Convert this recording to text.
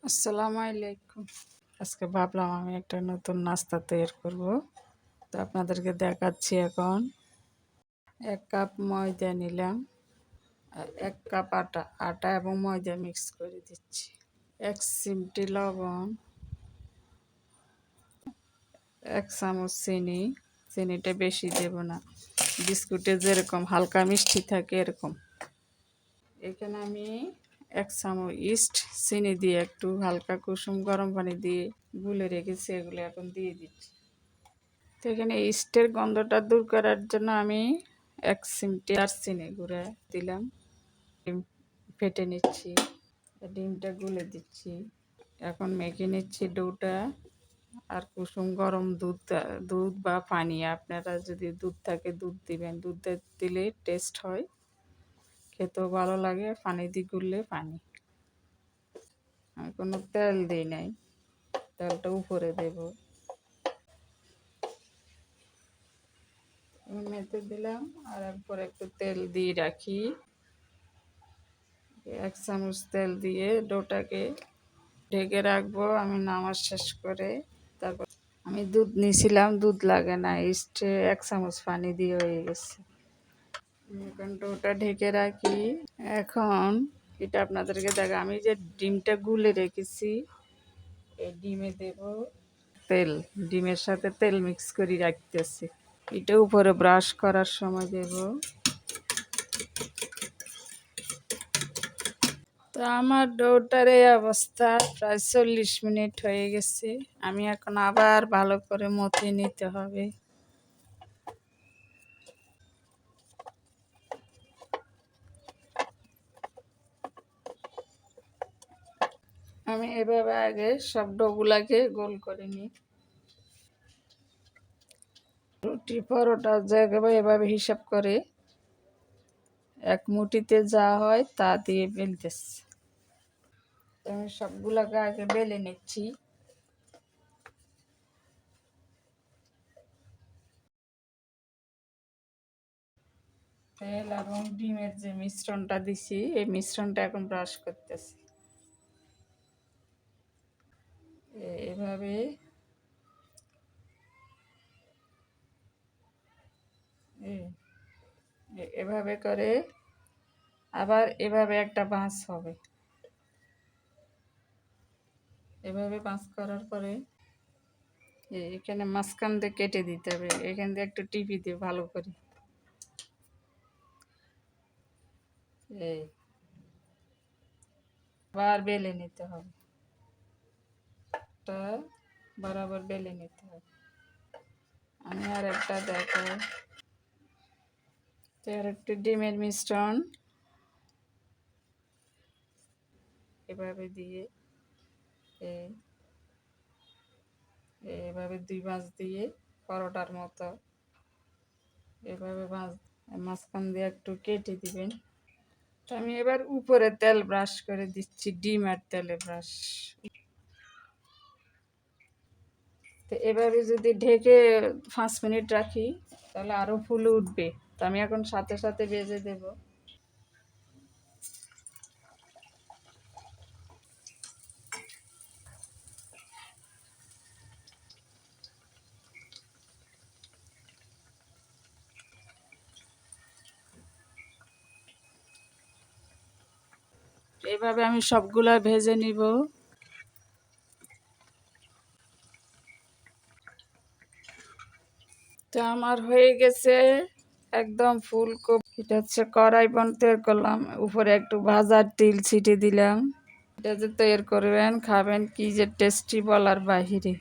আসসালামু আলাইকুম। আজকে ভাবলাম আমি একটা নতুন নাস্তা তৈরি করব। তো আপনাদেরকে দেখাচ্ছি এখন। 1 কাপ ময়দা নিলাম, আর 1 কাপ আটা। আটা এবং ময়দা মিক্স করে দিচ্ছি। 1 চিমটি লবণ, 1 চামচ চিনি। চিনিটা বেশি দেব না, বিস্কুটে যেরকম হালকা মিষ্টি থাকে এরকম। এখানে আমি 1 চামচ ইস্ট চিনি দিয়ে একটু হালকা কুসুম গরম পানি দিয়ে গুলে রেখেছি, এগুলো এখন দিয়ে দিচ্ছি। তো এখানে ইস্টের গন্ধটা দূর করার জন্য আমি 1 চিমটি দারচিনি গুঁড়া দিলাম। ডিম ফেটে নিচ্ছি, ডিমটা গুলে দিচ্ছি। এখন মেখে নিচ্ছি ডোটা। আর কুসুম গরম দুধ বা পানি, আপনারা যদি দুধ থাকে দুধ দিবেন, দুধ দিলে টেস্ট হয়, খেতেও ভালো লাগে। পানি দিয়ে গুললে পানি। আমি কোনো তেল দিই নাই, তেলটা উপরে দেব। মেখে দিলাম, আর এরপর একটু তেল দিয়ে রাখি। 1 চামচ তেল দিয়ে ডোটাকে ঢেকে রাখবো আমি নামাজ শেষ করে। তারপর আমি দুধ নিয়েছিলাম, দুধ লাগে না, ইস্টে 1 চামচ পানি দিয়ে হয়ে গেছে। এখন ডোটা ঢেকে রাখি। এখন এটা আপনাদেরকে দেখা, আমি যে ডিমটা গুলে রেখেছি এই ডিমে দেব তেল। ডিমের সাথে তেল মিক্স করে রাখতেছি। এটা উপরে ব্রাশ করার সময় দেব। তো আমার ডোটার এই অবস্থা, প্রায় 40 মিনিট হয়ে গেছে। আমি এখন আবার ভালো করে মথে নিতে হবে। আমি এভাবে আগে সব ডোগুলাকে গোল করে নিই। রুটি পরোটা জায়গায় এভাবে হিসাব করে 1 মুঠিতে যা হয় তা দিয়ে বেলতেছি। আমি সবগুলাকে আগে বেলে নিচ্ছি। তেল এবং ডিমের যে মিশ্রণটা দিছি, এই মিশ্রণটা এখন ব্রাশ করতেছি। এভাবে এভাবে করে আবার এভাবে একটা ভাঁজ হবে। এভাবে ভাঁজ করার পরে এখানে মাঝখান দিয়ে কেটে দিতে হবে। এখান দিয়ে একটু টিপি দিয়ে ভালো করে এই আবার বেলে নিতে হবে। একটা বরাবর বেলে নিতে হবে। আমি আর একটা দেখো, আর একটু ডিমের মিশ্রণ এভাবে দিয়ে এভাবে 2 ভাঁজ দিয়ে পরোটার মতো এভাবে মাঝখান দিয়ে একটু কেটে দিবেন। তো আমি এবার উপরে তেল ব্রাশ করে দিচ্ছি, ডিম আর তেলে ব্রাশ। তো এভাবে যদি ঢেকে 5 মিনিট রাখি তাহলে আরও ফুলে উঠবে। তো আমি এখন সাথে সাথে ভেজে দেব। এইভাবে আমি সবগুলা ভেজে নিব। তো আমার হয়ে গেছে একদম ফুলকপি। এটা হচ্ছে কড়াই তৈরি করলাম, উপরে একটু ভাজার তিল ছিটে দিলাম। এটা যে তৈরি করবেন খাবেন কি যে টেস্টি বলার বাহিরে।